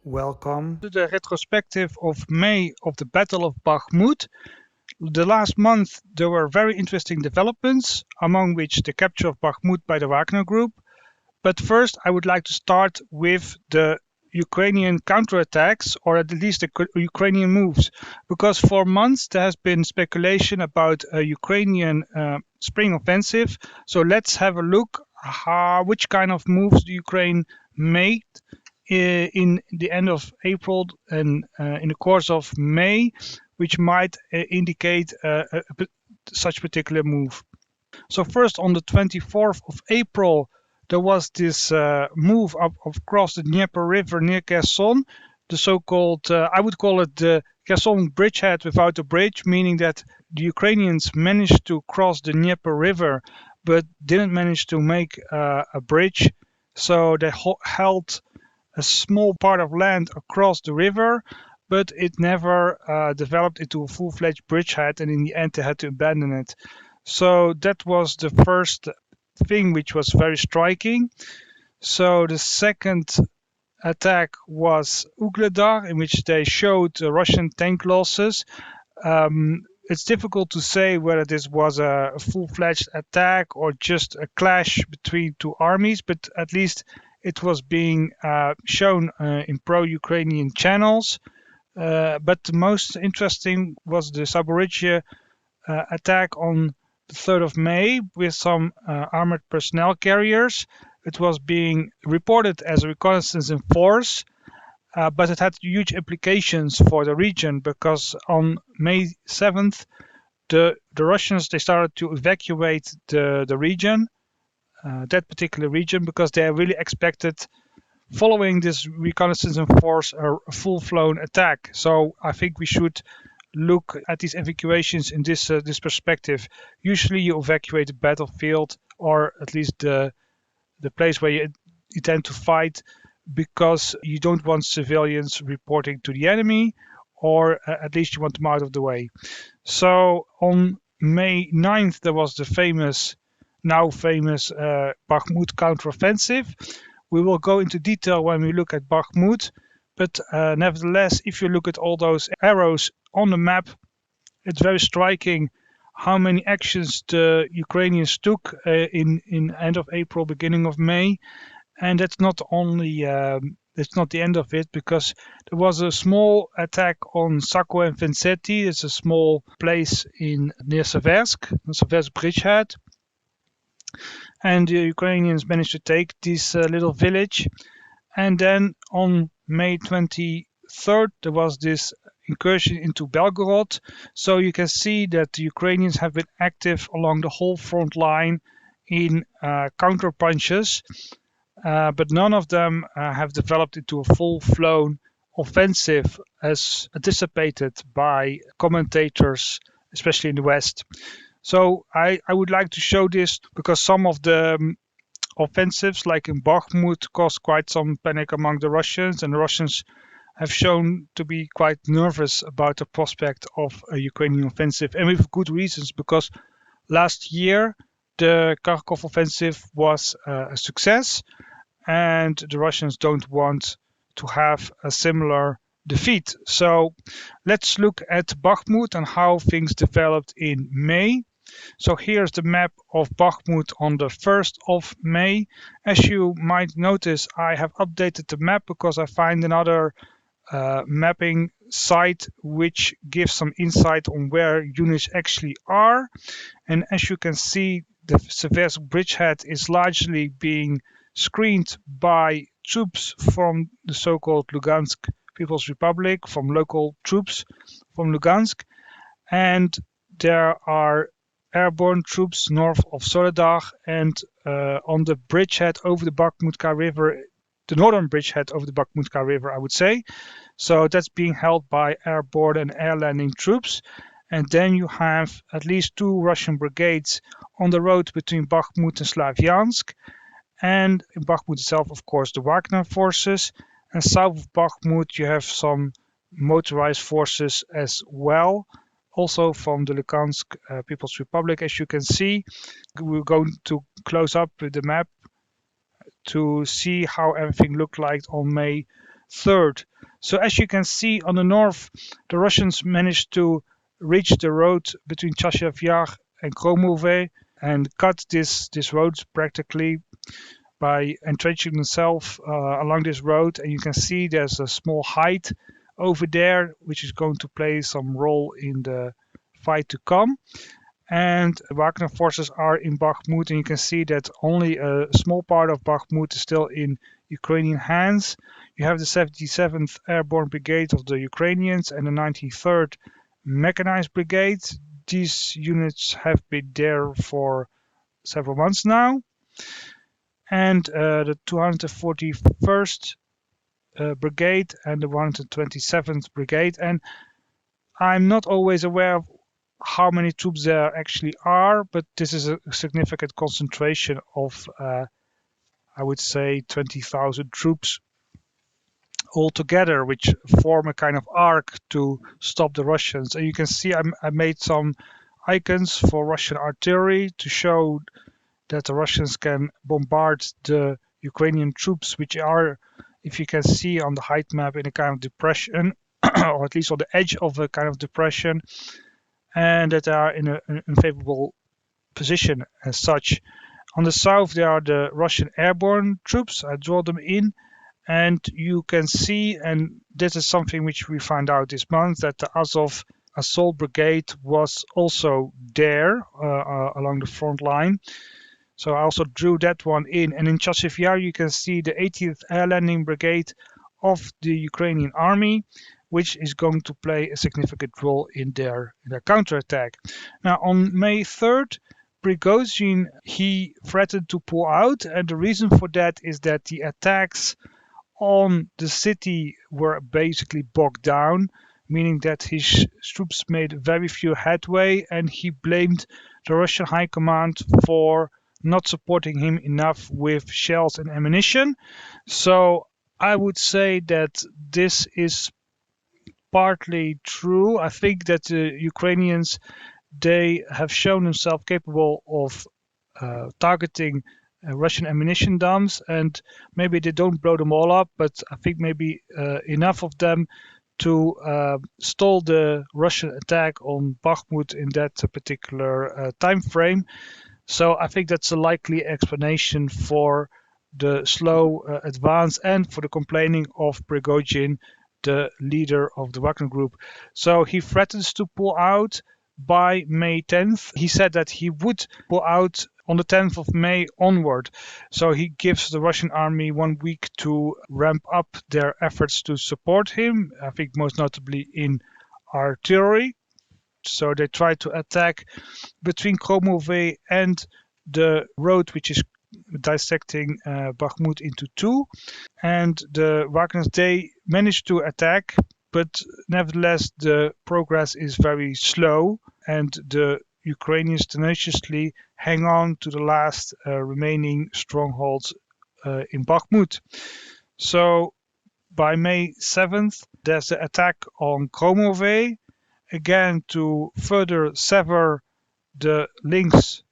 Welcome to the retrospective of May of the Battle of Bakhmut. The last month there were very interesting developments, among which the capture of Bakhmut by the Wagner Group. But first I would like to start with the Ukrainian counterattacks, or at least the Ukrainian moves, because for months there has been speculation about a Ukrainian spring offensive. So let's have a look which kind of moves the Ukraine made in the end of April and in the course of May, which might indicate such particular move. So first, on the 24th of April, there was this move up across the Dnieper River near Kherson, the so-called, I would call it the Kherson bridgehead without a bridge, meaning that the Ukrainians managed to cross the Dnieper River, but didn't manage to make a bridge. So they held a small part of land across the river, but it never developed into a full-fledged bridgehead, and in the end they had to abandon it. So that was the first thing which was very striking. So the second attack was Ugledar, in which they showed Russian tank losses. It's difficult to say whether this was a full-fledged attack or just a clash between two armies, but at least it was being shown in pro-Ukrainian channels. But the most interesting was the Zaporizhzhia attack on the 3rd of May with some armored personnel carriers. It was being reported as a reconnaissance in force, but it had huge implications for the region, because on May 7th, the Russians, they started to evacuate the region, that particular region, because they really expected, following this reconnaissance in force, a full-blown attack. So I think we should look at these evacuations in this perspective. Usually you evacuate the battlefield, or at least the place where you intend to fight, because you don't want civilians reporting to the enemy, or at least you want them out of the way. So on May 9th there was the now famous Bakhmut counteroffensive. We will go into detail when we look at Bakhmut, but nevertheless, if you look at all those arrows on the map, it's very striking how many actions the Ukrainians took in end of April, beginning of May. And that's not only it's not the end of it, because there was a small attack on Sako and Vincetti. It's a small place near Seversk, the Seversk bridgehead. And the Ukrainians managed to take this little village. And then on May 23rd, there was this incursion into Belgorod. So you can see that the Ukrainians have been active along the whole front line in counter punches, but none of them have developed into a full-blown offensive as anticipated by commentators, especially in the West. So I would like to show this because some of the offensives, like in Bakhmut, caused quite some panic among the Russians, and the Russians have shown to be quite nervous about the prospect of a Ukrainian offensive, and with good reasons, because last year the Kharkov offensive was a success, and the Russians don't want to have a similar defeat. So let's look at Bakhmut and how things developed in May. So here's the map of Bakhmut on the 1st of May. As you might notice, I have updated the map because I find another mapping site which gives some insight on where units actually are. And as you can see, the Seversk bridgehead is largely being screened by troops from the so-called Lugansk People's Republic, from local troops from Lugansk. And there are airborne troops north of Soledar, and on the bridgehead over the Bakhmutka River, the northern bridgehead over the Bakhmutka River, I would say. So that's being held by airborne and air landing troops. And then you have at least 2 Russian brigades on the road between Bakhmut and Slavyansk. And in Bakhmut itself, of course, the Wagner forces. And south of Bakhmut, you have some motorized forces as well, also from the Lugansk People's Republic. As you can see, we're going to close up with the map to see how everything looked like on May 3rd. So as you can see on the north, the Russians managed to reach the road between Chasiv Yar and Kromove and cut this road practically by entrenching themselves along this road. And you can see there's a small height over there, which is going to play some role in the fight to come. And Wagner forces are in Bakhmut, and you can see that only a small part of Bakhmut is still in Ukrainian hands. You have the 77th Airborne Brigade of the Ukrainians and the 93rd Mechanized Brigade. These units have been there for several months now. And the 241st Brigade and the 127th Brigade. And I'm not always aware of how many troops there actually are, but this is a significant concentration of, I would say, 20,000 troops altogether, which form a kind of arc to stop the Russians. And you can see I made some icons for Russian artillery to show that the Russians can bombard the Ukrainian troops, which are, if you can see on the height map, in a kind of depression, or at least on the edge of a kind of depression, and that are in an unfavorable position as such. On the south, there are the Russian airborne troops. I draw them in, and you can see, and this is something which we found out this month, that the Azov Assault Brigade was also there along the front line. So I also drew that one in. And in Chasiv Yar, you can see the 80th Air Landing Brigade of the Ukrainian army, which is going to play a significant role in their counterattack. Now, on May 3rd, Prigozhin, he threatened to pull out, and the reason for that is that the attacks on the city were basically bogged down, meaning that his troops made very few headway, and he blamed the Russian high command for not supporting him enough with shells and ammunition. So I would say that this is partly true. I think that the Ukrainians, they have shown themselves capable of targeting Russian ammunition dumps, and maybe they don't blow them all up, but I think maybe enough of them to stall the Russian attack on Bakhmut in that particular time frame. So I think that's a likely explanation for the slow advance and for the complaining of Prigozhin, the leader of the Wagner Group. So he threatens to pull out by May 10th. He said that he would pull out on the 10th of May onward. So he gives the Russian army 1 week to ramp up their efforts to support him, I think most notably in artillery. So they try to attack between Kromove and the road which is dissecting Bakhmut into two. And the Wagners, they managed to attack, but nevertheless the progress is very slow, and the Ukrainians tenaciously hang on to the last remaining strongholds in Bakhmut. So by May 7th, there's the attack on Kromove, again to further sever the links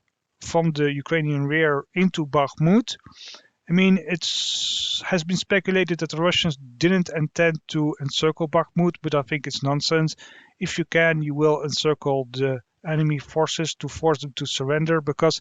from the Ukrainian rear into Bakhmut. I mean, it has been speculated that the Russians didn't intend to encircle Bakhmut, but I think it's nonsense. If you can, you will encircle the enemy forces to force them to surrender, because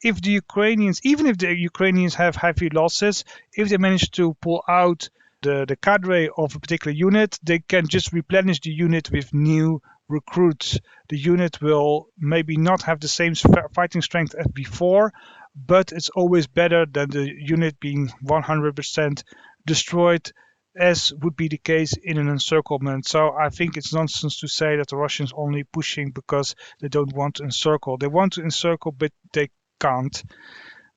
if the Ukrainians, even if the Ukrainians have heavy losses, if they manage to pull out the cadre of a particular unit, they can just replenish the unit with new recruits. The unit will maybe not have the same fighting strength as before, but it's always better than the unit being 100% destroyed, as would be the case in an encirclement. So I think it's nonsense to say that the Russians only pushing because they don't want to encircle. They want to encircle, but they can't.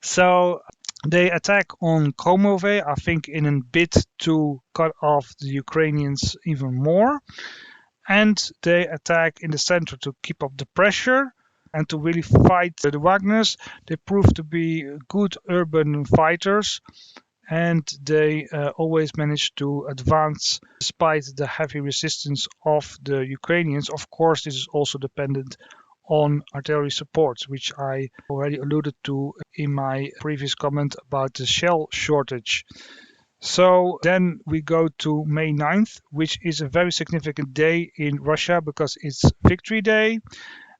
So they attack on Kromove, I think in a bid to cut off the Ukrainians even more. And they attack in the center to keep up the pressure and to really fight the Wagners. They prove to be good urban fighters, and they always manage to advance despite the heavy resistance of the Ukrainians. Of course, this is also dependent on artillery support, which I already alluded to in my previous comment about the shell shortage. So then we go to May 9th, which is a very significant day in Russia because it's Victory Day.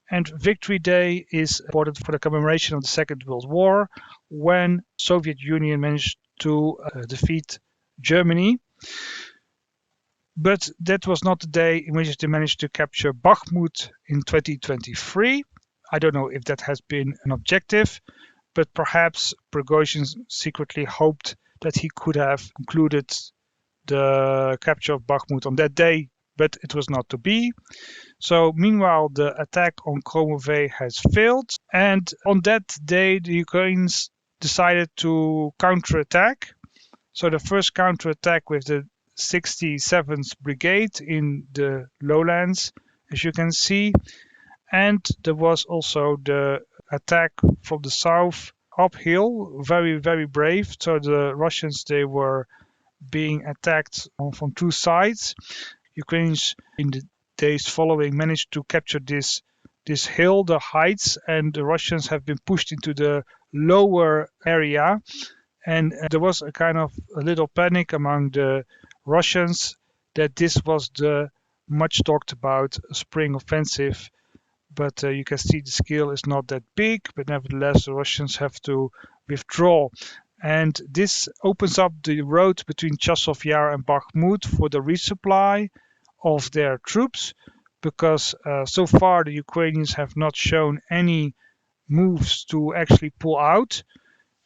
And Victory Day is important for the commemoration of the Second World War, when Soviet Union managed to defeat Germany. But that was not the day in which they managed to capture Bakhmut in 2023. I don't know if that has been an objective, but perhaps Prigozhin secretly hoped that he could have concluded the capture of Bakhmut on that day, but it was not to be. So meanwhile, the attack on Kromove has failed, and on that day the Ukrainians decided to counterattack. So the first counterattack with the 67th Brigade in the lowlands, as you can see, and there was also the attack from the south uphill, very, very brave. So the Russians, they were being attacked from two sides. Ukrainians in the days following managed to capture this hill, the heights, and the Russians have been pushed into the lower area. And there was a kind of a little panic among the Russians that this was the much talked about spring offensive. But you can see the scale is not that big, but nevertheless the Russians have to withdraw. And this opens up the road between Chasov Yar and Bakhmut for the resupply of their troops, because so far the Ukrainians have not shown any moves to actually pull out.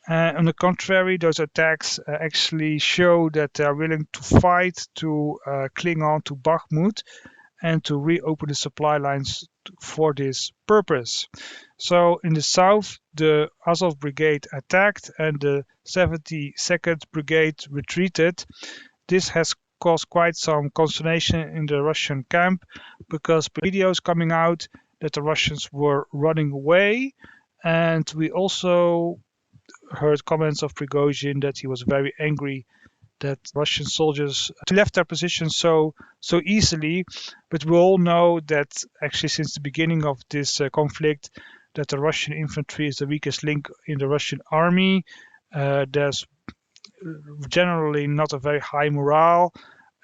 On the contrary, those attacks actually show that they are willing to fight to cling on to Bakhmut and to reopen the supply lines for this purpose. So in the south, the Azov Brigade attacked and the 72nd Brigade retreated. This has caused quite some consternation in the Russian camp, because videos coming out that the Russians were running away, and we also heard comments of Prigozhin that he was very angry that Russian soldiers left their positions so easily. But we all know that actually since the beginning of this conflict, that the Russian infantry is the weakest link in the Russian army. There's generally not a very high morale,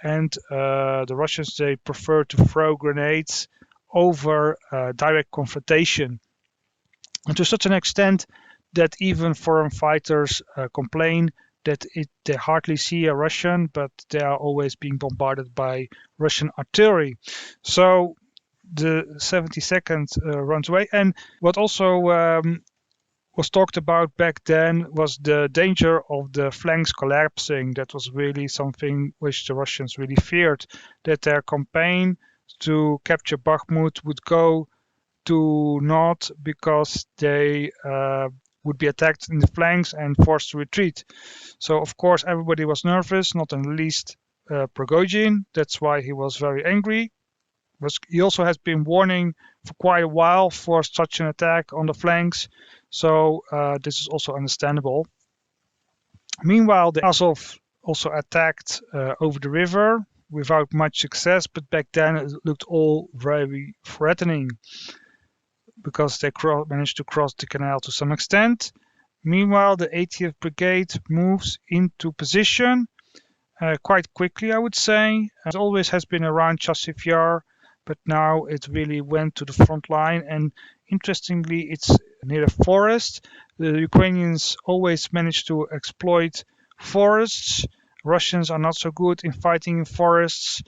and the Russians, they prefer to throw grenades over direct confrontation, and to such an extent that even foreign fighters complain that they hardly see a Russian, but they are always being bombarded by Russian artillery. So the 72nd runs away. And what also was talked about back then was the danger of the flanks collapsing. That was really something which the Russians really feared, that their campaign to capture Bakhmut would go to naught because they would be attacked in the flanks and forced to retreat. So of course everybody was nervous, not in the least Prigozhin. That's why he was very angry. He also has been warning for quite a while for such an attack on the flanks. So this is also understandable. Meanwhile, the Azov also attacked over the river without much success, but back then it looked all very threatening, because they managed to cross the canal to some extent. Meanwhile, the 80th Brigade moves into position quite quickly, I would say. It always has been around Chasiv Yar, but now it really went to the front line. And interestingly, it's near a forest. The Ukrainians always manage to exploit forests. Russians are not so good in fighting in forests.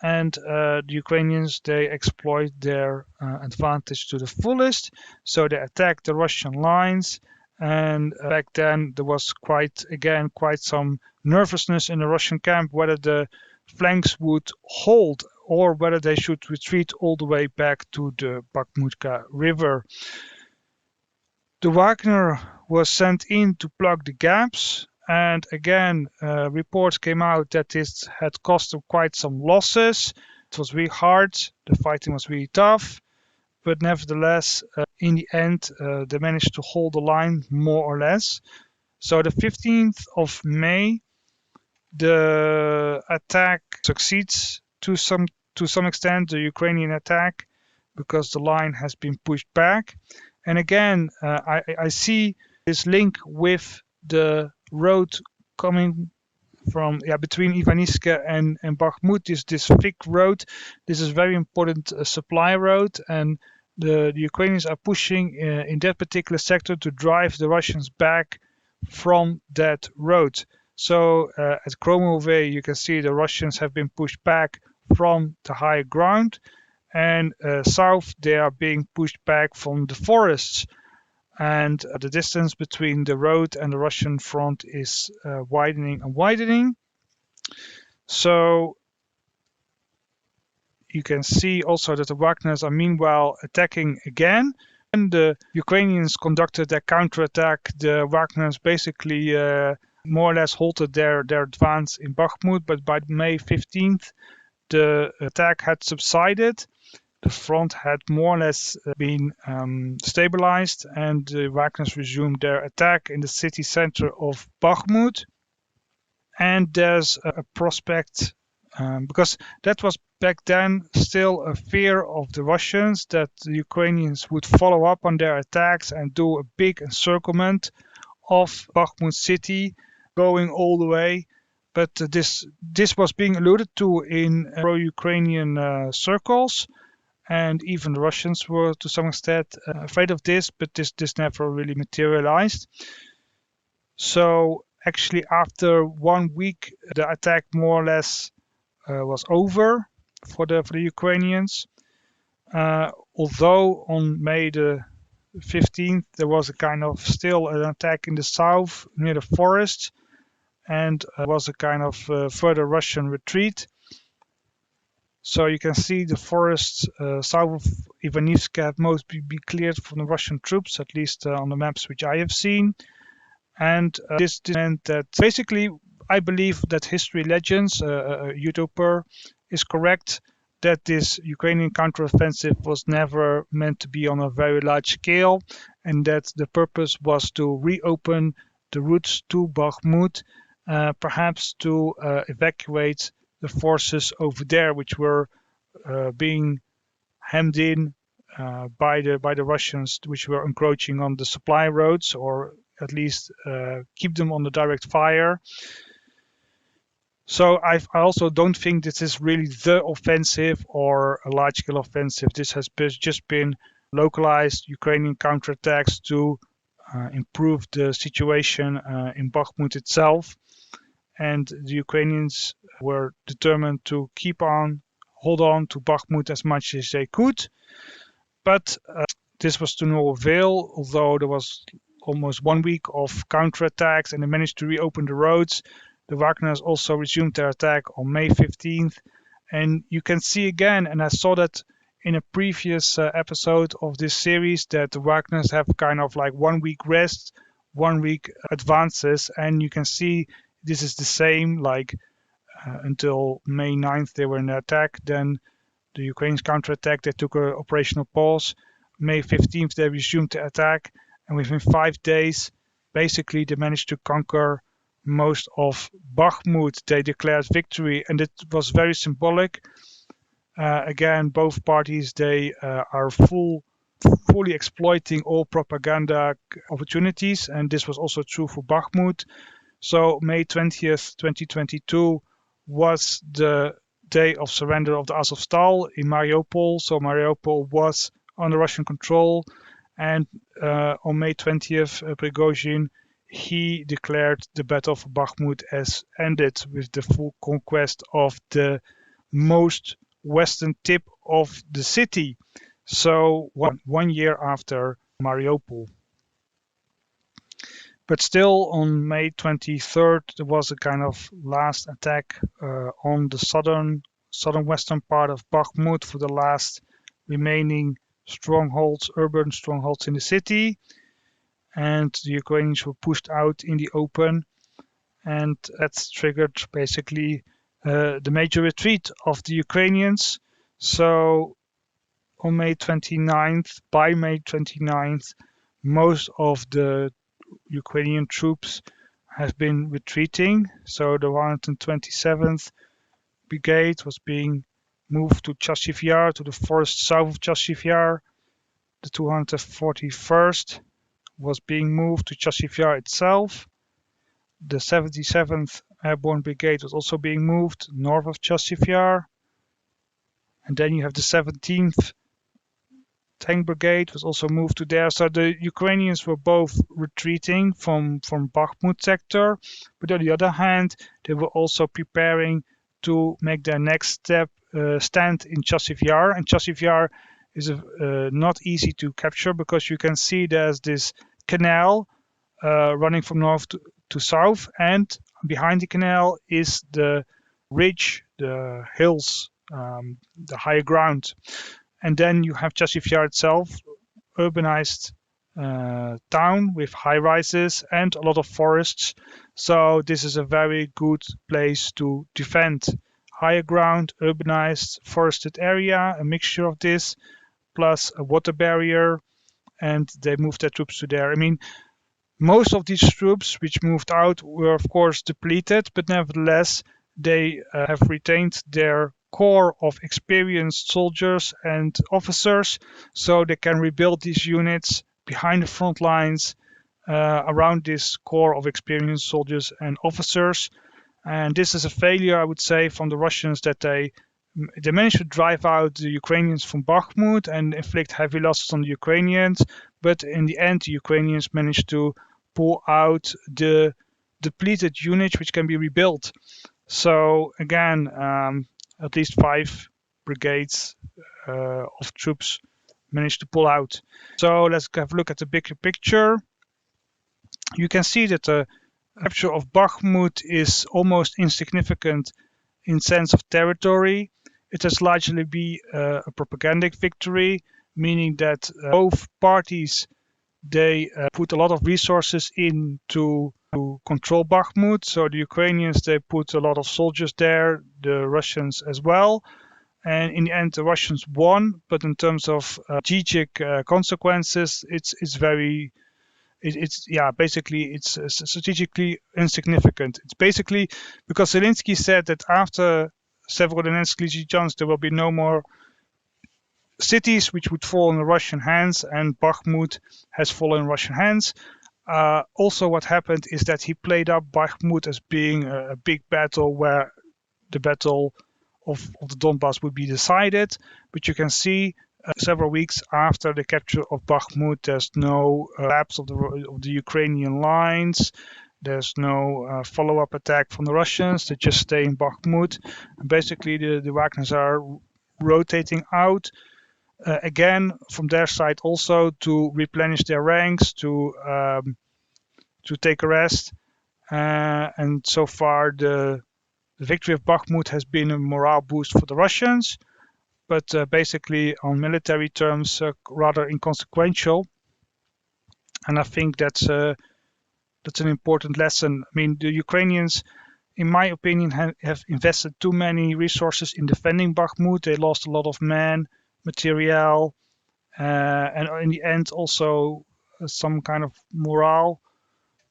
And the Ukrainians, they exploit their advantage to the fullest. So they attack the Russian lines. And back then there was quite some nervousness in the Russian camp whether the flanks would hold or whether they should retreat all the way back to the Bakhmutka River. The Wagner was sent in to plug the gaps. And again, reports came out that this had cost them quite some losses. It was really hard. The fighting was really tough. But nevertheless, in the end, they managed to hold the line more or less. So the 15th of May, the attack succeeds to some extent, the Ukrainian attack, because the line has been pushed back. And again, I see this link with the road coming between Ivaniska and Bakhmut is this thick road. This is very important supply road, and the Ukrainians are pushing in that particular sector to drive the Russians back from that road. So at Kromove, you can see the Russians have been pushed back from the high ground, and south they are being pushed back from the forests. And the distance between the road and the Russian front is widening and widening. So you can see also that the Wagners are meanwhile attacking again. When the Ukrainians conducted their counterattack, the Wagners basically more or less halted their advance in Bakhmut, but by May 15th, the attack had subsided. The front had more or less been stabilized, and the Wagners resumed their attack in the city center of Bakhmut. And there's a prospect, because that was back then still a fear of the Russians, that the Ukrainians would follow up on their attacks and do a big encirclement of Bakhmut city, going all the way. But this was being alluded to in pro-Ukrainian circles. And even the Russians were to some extent afraid of this, but this never really materialized. So actually after 1 week, the attack more or less was over for the Ukrainians. Although on May the 15th, there was a kind of still an attack in the south near the forest, and was a kind of further Russian retreat. So you can see the forests south of Ivanivska have mostly been cleared from the Russian troops, at least on the maps which I have seen. And this meant that basically, I believe that history legends, Utoper, is correct, that this Ukrainian counteroffensive was never meant to be on a very large scale, and that the purpose was to reopen the routes to Bakhmut, perhaps to evacuate the forces over there, which were being hemmed in by the Russians, which were encroaching on the supply roads, or at least keep them on the direct fire. So I also don't think this is really the offensive or a large-scale offensive. This has just been localized Ukrainian counterattacks to improve the situation in Bakhmut itself. And the Ukrainians were determined to hold on to Bakhmut as much as they could. But this was to no avail, although there was almost 1 week of counterattacks and they managed to reopen the roads. The Wagners also resumed their attack on May 15th. And you can see again, and I saw that in a previous episode of this series, that the Wagners have kind of like 1 week rest, 1 week advances, and you can see this is the same, like until May 9th they were in attack, then the Ukrainians counterattacked, they took an operational pause. May 15th they resumed the attack, and within 5 days basically they managed to conquer most of Bakhmut. They declared victory, and it was very symbolic. Again, both parties, they are fully exploiting all propaganda opportunities, and this was also true for Bakhmut. So May 20th, 2022 was the day of surrender of the Azovstal in Mariupol. So Mariupol was under Russian control, and on May 20th, Prigozhin, he declared the Battle for Bakhmut as ended with the full conquest of the most western tip of the city. So one year after Mariupol. But still, on May 23rd, there was a kind of last attack on the southern western part of Bakhmut for the last remaining strongholds, urban strongholds in the city. And the Ukrainians were pushed out in the open, and that's triggered basically the major retreat of the Ukrainians. So on May 29th, by May 29th, most of the Ukrainian troops have been retreating. So the 127th Brigade was being moved to Chasiv Yar, to the forest south of Chasiv Yar. The 241st was being moved to Chasiv Yar itself. The 77th Airborne Brigade was also being moved north of Chasiv Yar. And then you have the 17th Tank Brigade was also moved to there. So the Ukrainians were both retreating from Bakhmut sector, but on the other hand, they were also preparing to make their next stand in Chasiv Yar. And Chasiv Yar is not easy to capture because you can see there's this canal running from north to south, and behind the canal is the ridge, the hills, the higher ground. And then you have Chasiv Yar itself, urbanized town with high rises and a lot of forests. So this is a very good place to defend. Higher ground, urbanized, forested area, a mixture of this, plus a water barrier, and they moved their troops to there. I mean, most of these troops which moved out were of course depleted, but nevertheless they have retained their core of experienced soldiers and officers, so they can rebuild these units behind the front lines around this core of experienced soldiers and officers. And this is a failure, I would say, from the Russians, that they managed to drive out the Ukrainians from Bakhmut and inflict heavy losses on the Ukrainians, but in the end the Ukrainians managed to pull out the depleted units which can be rebuilt. So again, at least 5 brigades of troops managed to pull out. So let's have a look at the bigger picture. You can see that the capture of Bakhmut is almost insignificant in sense of territory. It has largely been a propagandic victory, meaning that both parties, they put a lot of resources in to control Bakhmut. So the Ukrainians, they put a lot of soldiers there, the Russians as well. And in the end, the Russians won. But in terms of strategic consequences, it's strategically insignificant. It's basically because Zelensky said that after Severodonetsk, Lysychansk, there will be no more cities which would fall in the Russian hands, and Bakhmut has fallen in Russian hands. Also, what happened is that he played up Bakhmut as being a big battle where the battle of the Donbass would be decided. But you can see several weeks after the capture of Bakhmut, there's no collapse of the Ukrainian lines. There's no follow-up attack from the Russians. They just stay in Bakhmut. And basically, the Wagners are rotating out again from their side also to replenish their ranks, to take a rest. And so far, the victory of Bakhmut has been a morale boost for the Russians, but basically on military terms, rather inconsequential. And I think that's an important lesson. I mean, the Ukrainians, in my opinion, have invested too many resources in defending Bakhmut. They lost a lot of men, material, and in the end also some kind of morale,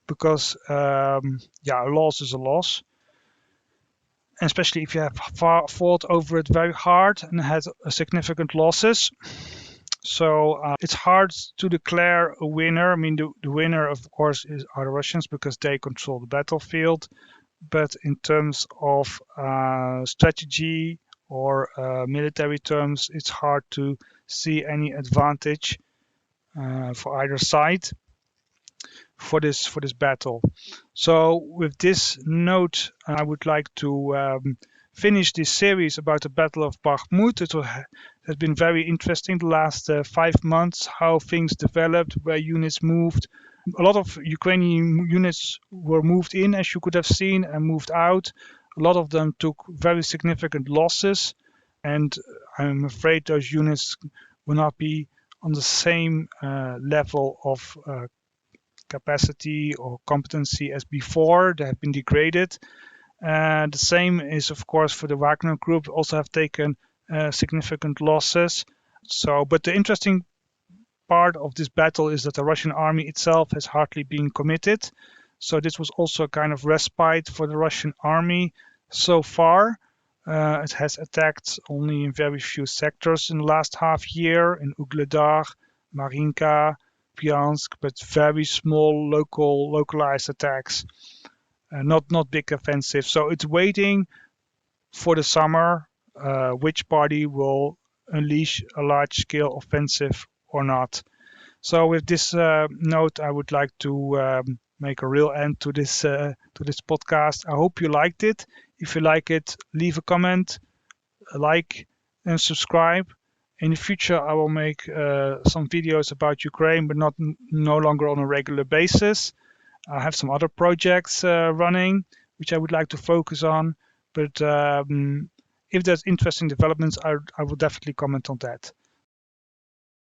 because a loss is a loss, especially if you have fought over it very hard and had significant losses. So it's hard to declare a winner. I mean, the winner, of course, are the Russians because they control the battlefield. But in terms of strategy or military terms, it's hard to see any advantage for either side for this battle. So with this note, I would like to finish this series about the Battle of Bakhmut. It has been very interesting the last 5 months, how things developed, where units moved. A lot of Ukrainian units were moved in, as you could have seen, and moved out. A lot of them took very significant losses, and I'm afraid those units will not be on the same level of capacity or competency as before. They have been degraded. The same is, of course, for the Wagner Group, also have taken significant losses. But the interesting part of this battle is that the Russian army itself has hardly been committed. So this was also a kind of respite for the Russian army so far. It has attacked only in very few sectors in the last half year, in Ugledar, Marinka, Bryansk, but very small localized attacks. not big offensive. So it's waiting for the summer, which party will unleash a large-scale offensive or not. So with this note, I would like to make a real end to this podcast. I hope you liked it. If you like it, leave a comment, like, and subscribe. In the future, I will make some videos about Ukraine, but no longer on a regular basis. I have some other projects running, which I would like to focus on. But if there's interesting developments, I will definitely comment on that.